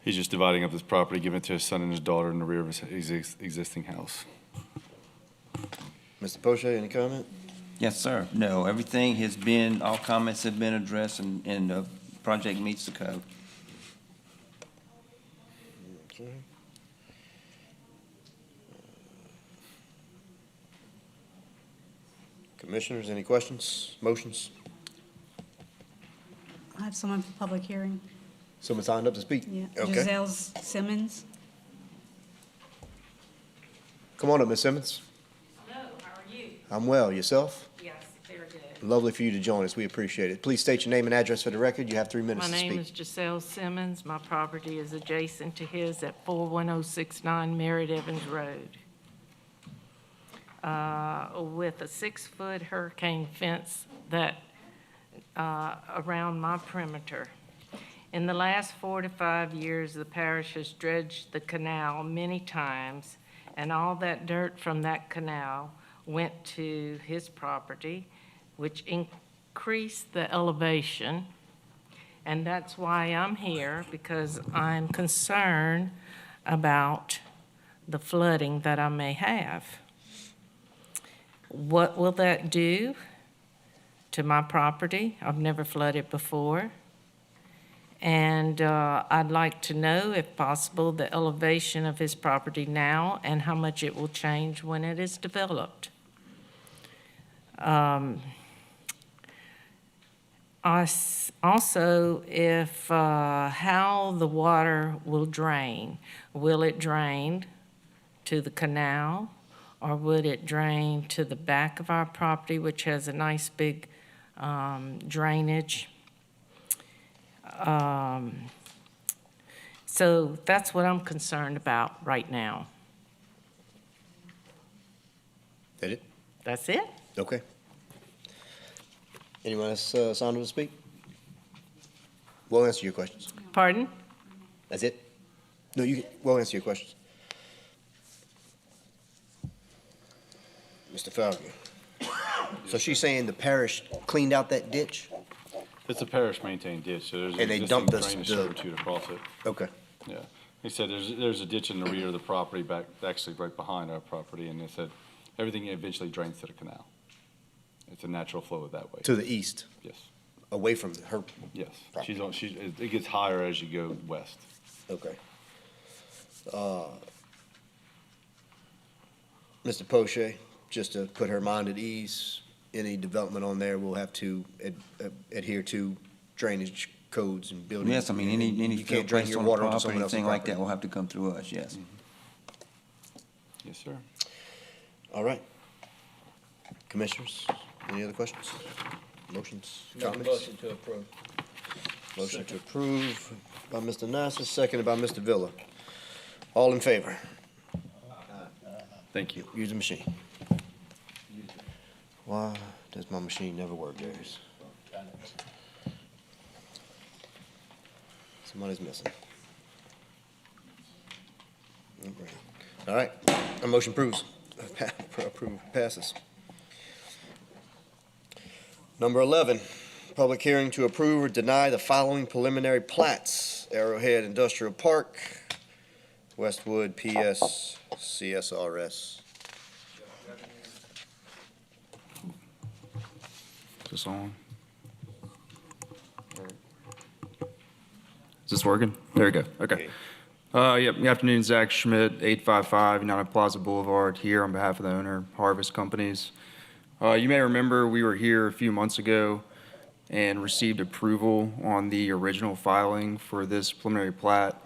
He's just dividing up his property, giving it to his son and his daughter in the rear of his existing house. Mr. Poche, any comment? Yes, sir. No, everything has been, all comments have been addressed, and the project meets the code. Okay. Commissioners, any questions, motions? I have someone for public hearing. Someone signed up to speak? Yeah. Okay. Giselle Simmons. Come on up, Ms. Simmons. Hello, how are you? I'm well. Yourself? Yes, very good. Lovely for you to join us. We appreciate it. Please state your name and address for the record. You have 3 minutes My to speak. name is Giselle Simmons. My property is adjacent to his at 41069 Merritt Evans Road. With a 6-foot hurricane fence that, around my perimeter. In the last 4 to 5 years, the parish has dredged the canal many times, and all that dirt from that canal went to his property, which increased the elevation. And that's why I'm here, because I'm concerned about the flooding that I may have. What will that do to my property? I've never flooded before. And I'd like to know, if possible, the elevation of his property now and how much it will change when it is developed. Also, if how the water will drain. Will it drain to the canal, or would it drain to the back of our property, which has a nice big drainage? So that's what I'm concerned about right now. That it? That's it? Okay. Anyone else signed up to speak? We'll answer your questions. Pardon? That's it? No, we'll answer your questions. Mr. Falcon. So she's saying the parish cleaned out that ditch? It's a parish-maintained ditch, so there's an And they existing dumped drainage servitude across it. Okay. Yeah. He said there's a ditch in the rear of the property back, actually right behind our property, and they said everything eventually drains to the canal. It's a natural flow that way. To the east? Yes. Away from her? Yes. It gets higher as you go west. Okay. Mr. Poche, just to put her mind at ease, any development on there will have to adhere to drainage codes and building. Yes, I mean, any You field can't drain placed your on the water onto property, someone else's anything like property. that will have to come through us, yes. Yes, sir. All right. Commissioners, any other questions? Motions, Make a comments? motion to approve. Motion to approve by Mr. Nasser, seconded by Mr. Villa. All in favor? Thank you. Use the machine. Why does my machine never work, Darius? Somebody's missing. All right, our motion approves. Passes. Number 11, public hearing to approve or deny the following preliminary plats: Arrowhead Industrial Park, Westwood PS CSRS. Is this on? Is this working? There we go. Okay. Yep. Good afternoon, Zach Schmidt, 855 United Plaza Boulevard, here on behalf of the owner, Harvest Companies. You may remember we were here a few months ago and received approval on the original filing for this preliminary plat.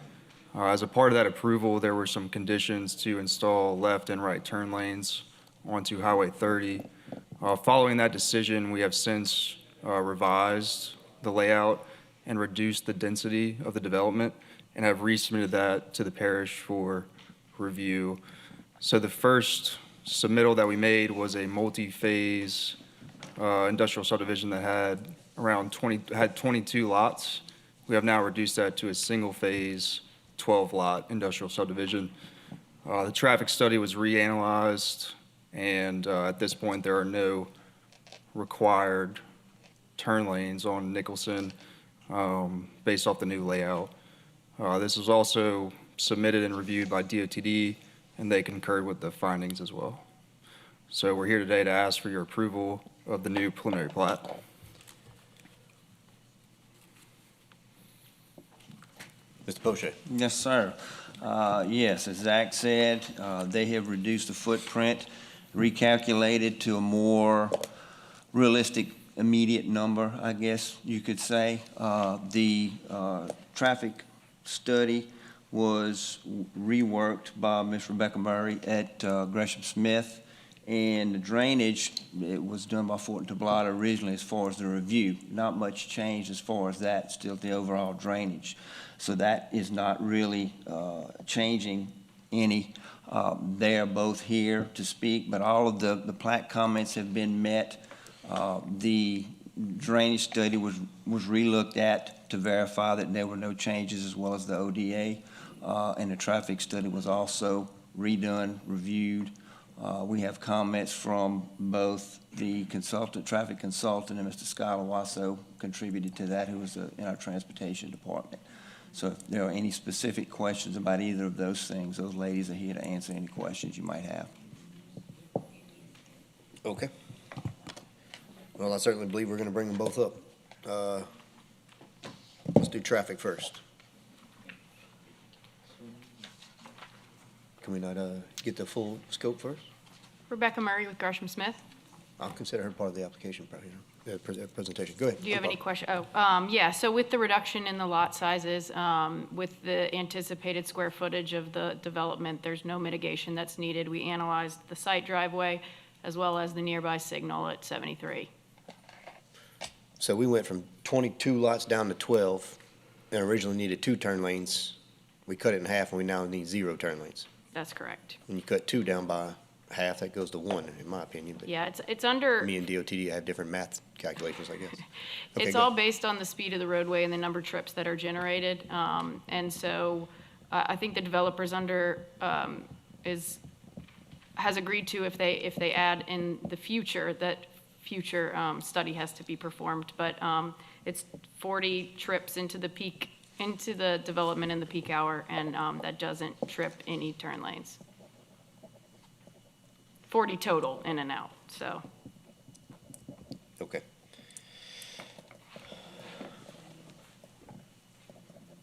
As a part of that approval, there were some conditions to install left and right turn lanes onto Highway 30. Following that decision, we have since revised the layout and reduced the density of the development and have resubmitted that to the parish for review. So the first submittal that we made was a multi-phase industrial subdivision that had around 22 lots. We have now reduced that to a single-phase 12-lot industrial subdivision. The traffic study was reanalyzed, and at this point, there are no required turn lanes on Nicholson based off the new layout. This was also submitted and reviewed by DOTD, and they concurred with the findings as well. So we're here today to ask for your approval of the new preliminary plat. Mr. Poche. Yes, sir. Yes, as Zach said, they have reduced the footprint, recalculated to a more realistic immediate number, I guess you could say. The traffic study was reworked by Ms. Rebecca Murray at Gresham Smith, and the drainage, it was done by Fort and Tablada originally as far as the review. Not much change as far as that, still the overall drainage. So that is not really changing any. They are both here to speak, but all of the plat comments have been met. The drainage study was relooked at to verify that there were no changes, as well as the ODA. And the traffic study was also redone, reviewed, We have comments from both the consultant, traffic consultant, and Mr. Skylar Wasso contributed to that, who was in our transportation department. So if there are any specific questions about either of those things, those ladies are here to answer any questions you might have. Okay. Well, I certainly believe we're gonna bring them both up. Let's do traffic first. Can we not, get the full scope first? Rebecca Murray with Gresham Smith. I'll consider her part of the application, probably, presentation. Go ahead. Do you have any question? Yeah, so with the reduction in the lot sizes, with the anticipated square footage of the development, there's no mitigation that's needed. We analyzed the site driveway as well as the nearby signal at 73. So we went from 22 lots down to 12, and originally needed 2 turn lanes. We cut it in half, and we now need 0 turn lanes. That's correct. When you cut 2 down by half, that goes to 1, in my opinion. But Yeah, it's under, me and DOTD have different math calculations, I guess. Okay, it's go all ahead. based on the speed of the roadway and the number of trips that are generated. And so I think the developers has agreed to, if they add in the future, that future study has to be performed. But it's 40 trips into the development in the peak hour, and that doesn't trip any turn lanes. 40 total in and out, so. Okay.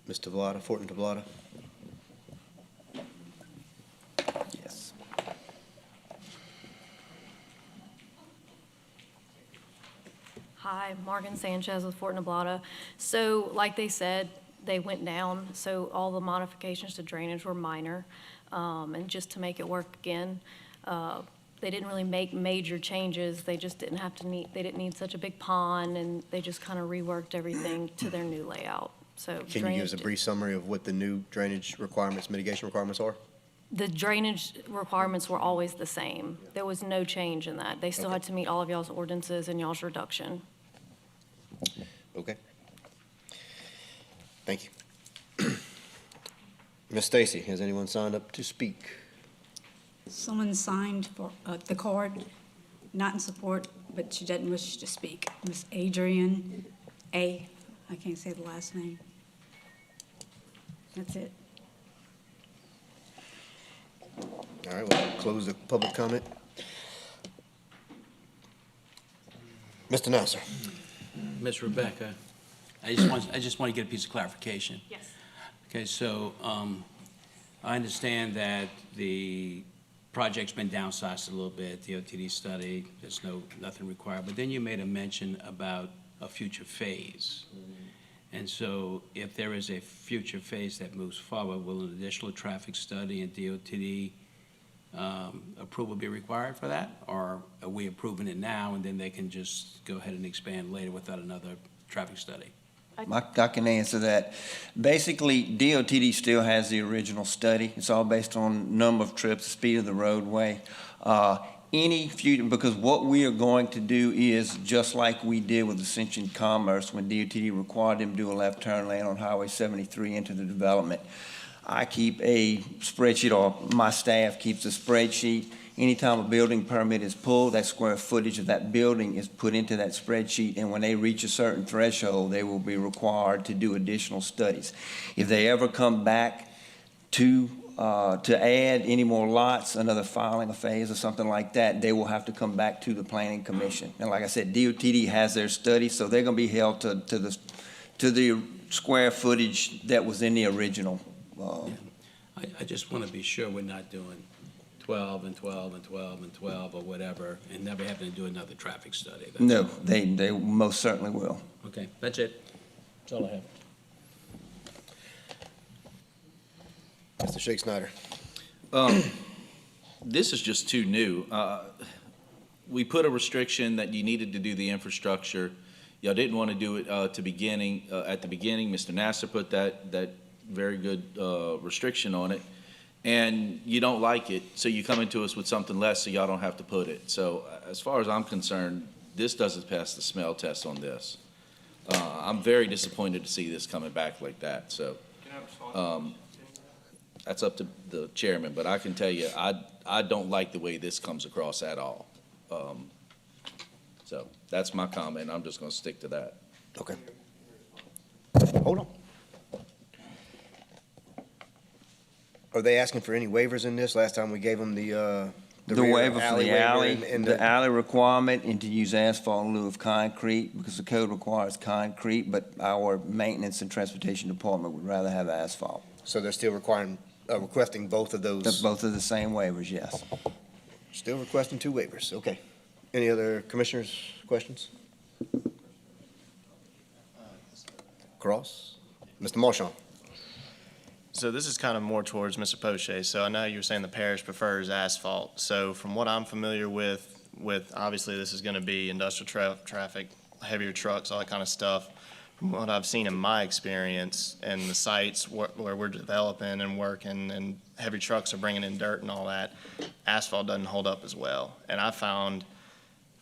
Ms. Tablata, Fortin Tablata. Yes. Hi, Morgan Sanchez with Fort Neblata. So like they said, they went down, so all the modifications to drainage were minor. And just to make it work again, they didn't really make major changes. They just didn't they didn't need such a big pond, and they just kind of reworked everything to their new layout. So Can you give us a brief summary of what the new drainage requirements, mitigation requirements are? The drainage requirements were always the same. There was no change in that. They still had to meet all of y'all's ordinances and y'all's reduction. Okay. Thank you. Ms. Stacy, has anyone signed up to speak? Someone signed for the card, not in support, but she doesn't wish to speak. Miss Adrian A. I can't say the last name. That's it. All right, we'll close the public comment. Mr. Nasser. Ms. Rebecca, I just want to get a piece of clarification. Yes. Okay, so I understand that the project's been downsized a little bit, the OTD study, there's nothing required, but then you made a mention about a future phase. And so if there is a future phase that moves forward, will an additional traffic study and DOTD approval be required for that? Or are we approving it now and then they can just go ahead and expand later without another traffic study? I can answer that. Basically, DOTD still has the original study. It's all based on number of trips, speed of the roadway. Any future, because what we are going to do is, just like we did with Ascension Commerce when DOTD required them to do a left turn lane on Highway 73 into the development. I keep a spreadsheet, or my staff keeps a spreadsheet. Anytime a building permit is pulled, that square footage of that building is put into that spreadsheet, and when they reach a certain threshold, they will be required to do additional studies. If they ever come back to add any more lots, another filing, a phase or something like that, they will have to come back to the Planning Commission. And like I said, DOTD has their study, so they're gonna be held to the square footage that was in the original. I just want to be sure we're not doing 12 and 12 and 12 and 12 or whatever, and never having to do another traffic study. That's No, all. they most certainly will. Okay, that's it. That's all I have. Mr. Shake Snyder. This is just too new. We put a restriction that you needed to do the infrastructure. Y'all didn't want to do it at the beginning. Mr. Nasser put that very good restriction on it, and you don't like it, so you come into us with something less so y'all don't have to put it. So as far as I'm concerned, this doesn't pass the smell test on this. I'm very disappointed to see this coming back like that, so. That's up to the chairman, but I can tell you, I don't like the way this comes across at all. So that's my comment. I'm just gonna stick to that. Okay. Hold on. Are they asking for any waivers in this? Last time we gave them the The rear waiver for the waiver alley, and the alley requirement, and to use asphalt in lieu of concrete, because the code requires concrete, but our maintenance and transportation department would rather have asphalt. So they're still requesting both of those? Both of the same waivers, yes. Still requesting 2 waivers, okay. Any other commissioners' questions? Cross? Mr. Marchand? So this is kind of more towards Mr. Poche. So I know you were saying the parish prefers asphalt. So from what I'm familiar with obviously this is going to be industrial traffic, heavier trucks, all that kind of stuff. From what I've seen in my experience and the sites where we're developing and working and heavy trucks are bringing in dirt and all that, asphalt doesn't hold up as well. And I found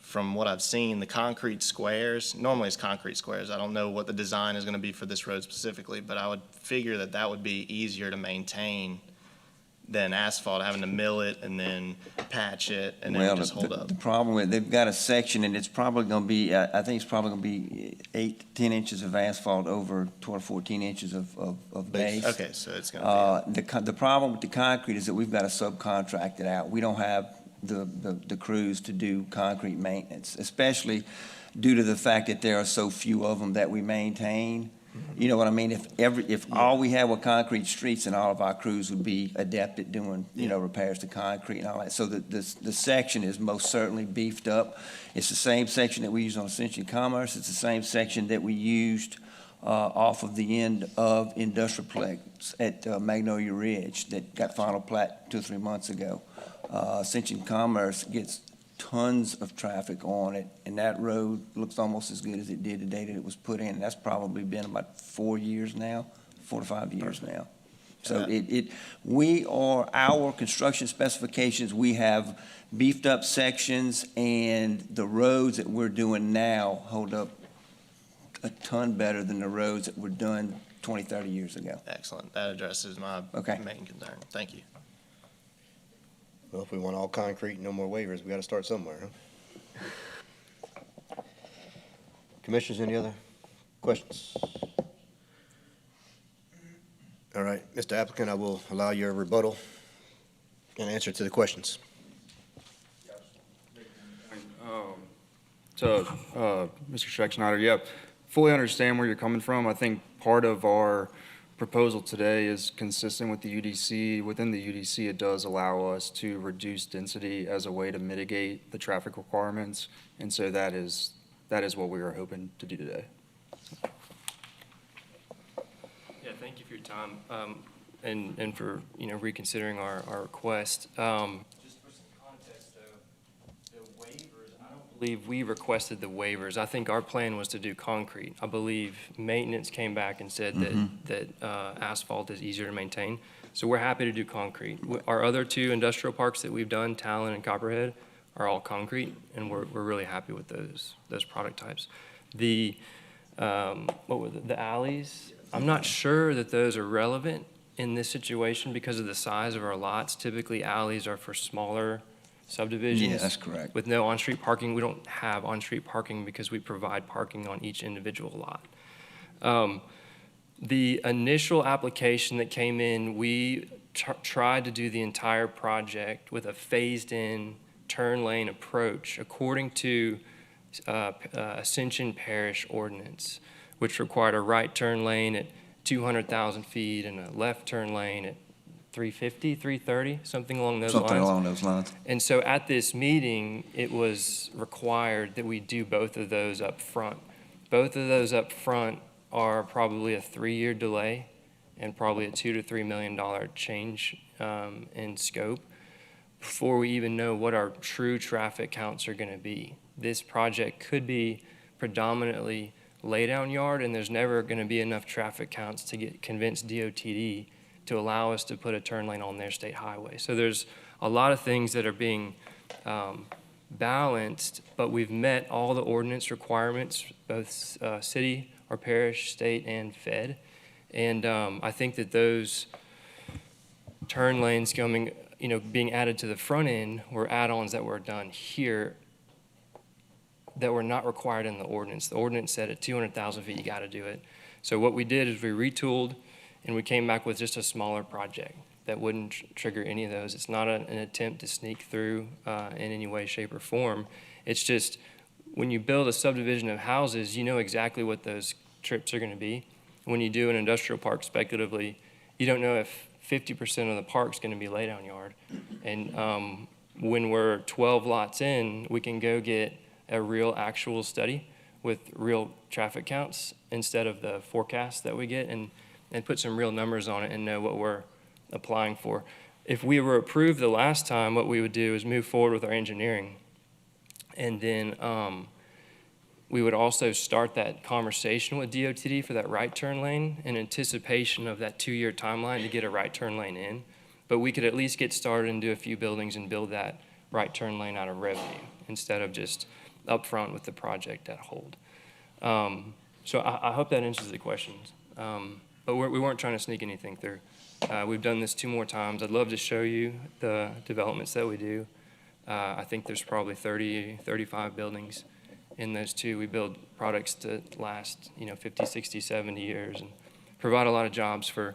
from what I've seen, the concrete squares, normally it's concrete squares. I don't know what the design is going to be for this road specifically, but I would figure that that would be easier to maintain than asphalt, having to mill it and then patch it and then it just hold up. The problem with, they've got a section, and it's probably gonna be, I think it's probably gonna be 8 to 10 inches of asphalt over 12 to 14 inches of base. Okay, so it's gonna be. The problem with the concrete is that we've got to subcontract it out. We don't have the crews to do concrete maintenance, especially due to the fact that there are so few of them that we maintain. You know what I mean? If all we had were concrete streets, and all of our crews would be adept at doing, repairs to concrete and all that. So the section is most certainly beefed up. It's the same section that we use on Ascension Commerce. It's the same section that we used off of the end of Industrialplex at Magnolia Ridge that got final plat 2 or 3 months ago. Ascension Commerce gets tons of traffic on it, and that road looks almost as good as it did the day that it was put in. That's probably been about 4 years now, 4 to 5 years now. So our construction specifications, we have beefed up sections, and the roads that we're doing now hold up a ton better than the roads that were done 20, 30 years ago. Excellent. That addresses my main concern. Thank you. Well, if we want all concrete, no more waivers, we got to start somewhere, huh? Commissioners, any other questions? All right, Mr. Applicant, I will allow your rebuttal and answer to the questions. To Mr. Schexnayder, yep, fully understand where you're coming from. I think part of our proposal today is consistent with the UDC. Within the UDC, it does allow us to reduce density as a way to mitigate the traffic requirements, and so that is what we are hoping to do today. Yeah, thank you for your time, and for reconsidering our request. Just for some context, though, the waivers, I don't believe we requested the waivers. I think our plan was to do concrete. I believe maintenance came back and said that asphalt is easier to maintain. So we're happy to do concrete. Our other 2 industrial parks that we've done, Talon and Copperhead, are all concrete, and we're really happy with those product types. The the alleys? I'm not sure that those are relevant in this situation because of the size of our lots. Typically, alleys are for smaller subdivisions. Yeah, that's correct. With no on-street parking. We don't have on-street parking because we provide parking on each individual lot. The initial application that came in, we tried to do the entire project with a phased-in turn lane approach according to Ascension Parish ordinance, which required a right turn lane at 200,000 feet and a left turn lane at 350, 330, something along those lines. Something along those lines. And so at this meeting, it was required that we do both of those up front. Both of those up front are probably a 3-year delay and probably a $2 to $3 million change in scope before we even know what our true traffic counts are going to be. This project could be predominantly laydown yard, and there's never going to be enough traffic counts to convince DOTD to allow us to put a turn lane on their state highway. So there's a lot of things that are being balanced, but we've met all the ordinance requirements, both city or parish, state, and fed. And I think that those turn lanes coming, being added to the front end were add-ons that were done here that were not required in the ordinance. The ordinance said at 200,000 feet, you got to do it. So what we did is we retooled and we came back with just a smaller project that wouldn't trigger any of those. It's not an attempt to sneak through in any way, shape, or form. It's just when you build a subdivision of houses, you know exactly what those trips are going to be. When you do an industrial park speculatively, you don't know if 50% of the park's going to be laydown yard. And when we're 12 lots in, we can go get a real actual study with real traffic counts instead of the forecast that we get, and put some real numbers on it and know what we're applying for. If we were approved the last time, what we would do is move forward with our engineering. And then we would also start that conversation with DOTD for that right turn lane in anticipation of that 2-year timeline to get a right turn lane in. But we could at least get started and do a few buildings and build that right turn lane out of revenue instead of just upfront with the project at hold. So I hope that answers the questions. But we weren't trying to sneak anything through. We've done this 2 more times. I'd love to show you the developments that we do. I think there's probably 30, 35 buildings in those 2. We build products to last, 50, 60, 70 years and provide a lot of jobs for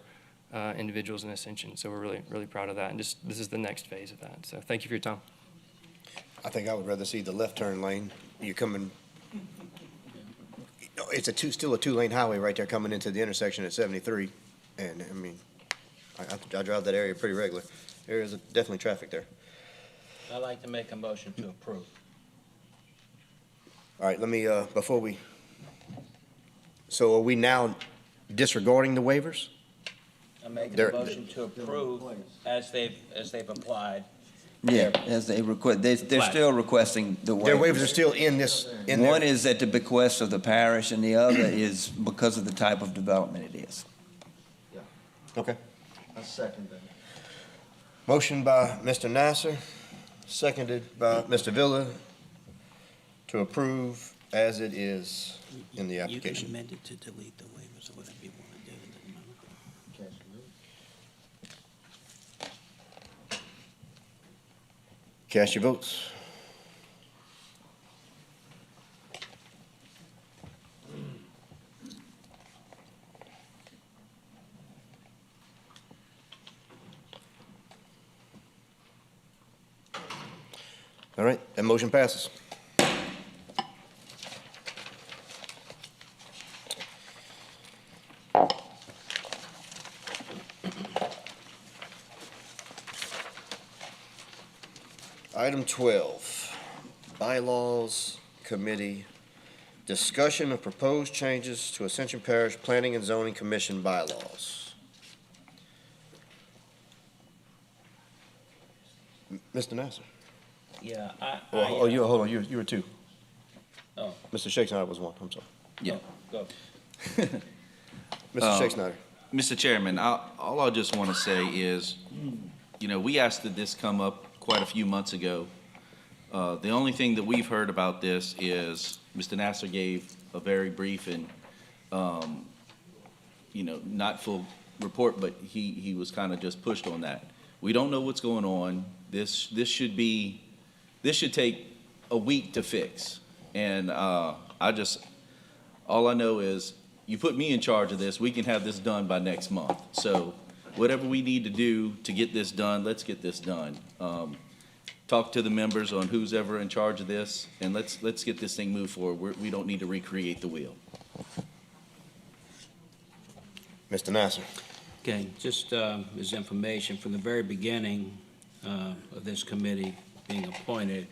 individuals in Ascension. So we're really, really proud of that. And this is the next phase of that. So thank you for your time. I think I would rather see the left turn lane. You're coming, it's still a 2-lane highway right there coming into the intersection at 73. And I mean, I drive that area pretty regular. There is definitely traffic there. I'd like to make a motion to approve. All right, let me, so are we now disregarding the waivers? I'm making There- a motion to approve as they've applied. Yeah, as they request, they're still requesting the waivers. Their waivers are still in this, in there. One is at the bequest of the parish, and the other is because of the type of development it is. Okay. I second that. Motion by Mr. Nasser, seconded by Mr. Villa to approve as it is in the You can application. amend it to delete the waivers or whatever you want to do. It doesn't matter. Cast your votes. All right, that motion passes. Item 12, Bylaws Committee, discussion of proposed changes to Ascension Parish Planning and Zoning Commission bylaws. Mr. Nasser? Yeah, Hold on, you were 2. Oh. Mr. Shakespeare was 1, I'm sorry. Yeah. Go. Mr. Shakespeare. Mr. Chairman, all I just want to say is, we asked that this come up quite a few months ago. The only thing that we've heard about this is Mr. Nasser gave a very brief and, not full report, but he was kind of just pushed on that. We don't know what's going on. This should take a week to fix. And all I know is you put me in charge of this, we can have this done by next month. So whatever we need to do to get this done, let's get this done. Talk to the members on who's ever in charge of this, and let's get this thing moved forward. We don't need to recreate the wheel. Mr. Nasser. Okay, just as information, from the very beginning of this committee being appointed,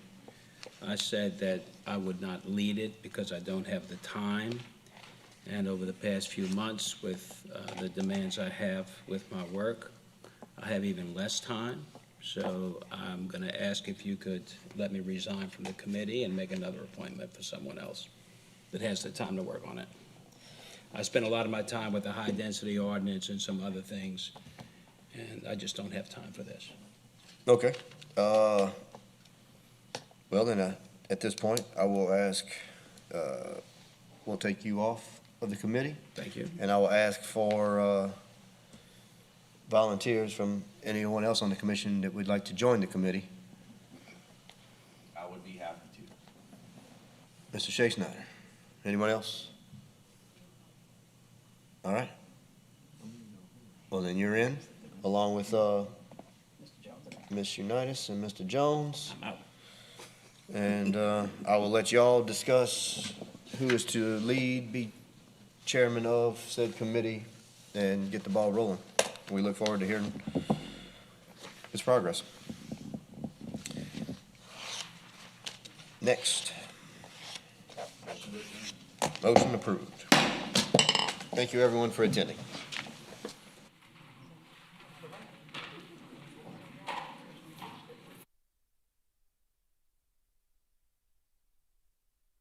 I said that I would not lead it because I don't have the time. And over the past few months, with the demands I have with my work, I have even less time. So I'm going to ask if you could let me resign from the committee and make another appointment for someone else that has the time to work on it. I spent a lot of my time with the high-density ordinance and some other things, and I just don't have time for this. Okay. Well, then, at this point, I will ask, we'll take you off of the committee. Thank you. And I will ask for volunteers from anyone else on the commission that would like to join the committee? I would be happy to. Mr. Shea Snyder, anyone else? All right. Well, then you're in, along with Ms. Unitas and Mr. Jones. And I will let y'all discuss who is to lead, be chairman of said committee, and get the ball rolling. We look forward to hearing its progress. Next. Motion approved. Thank you, everyone, for attending.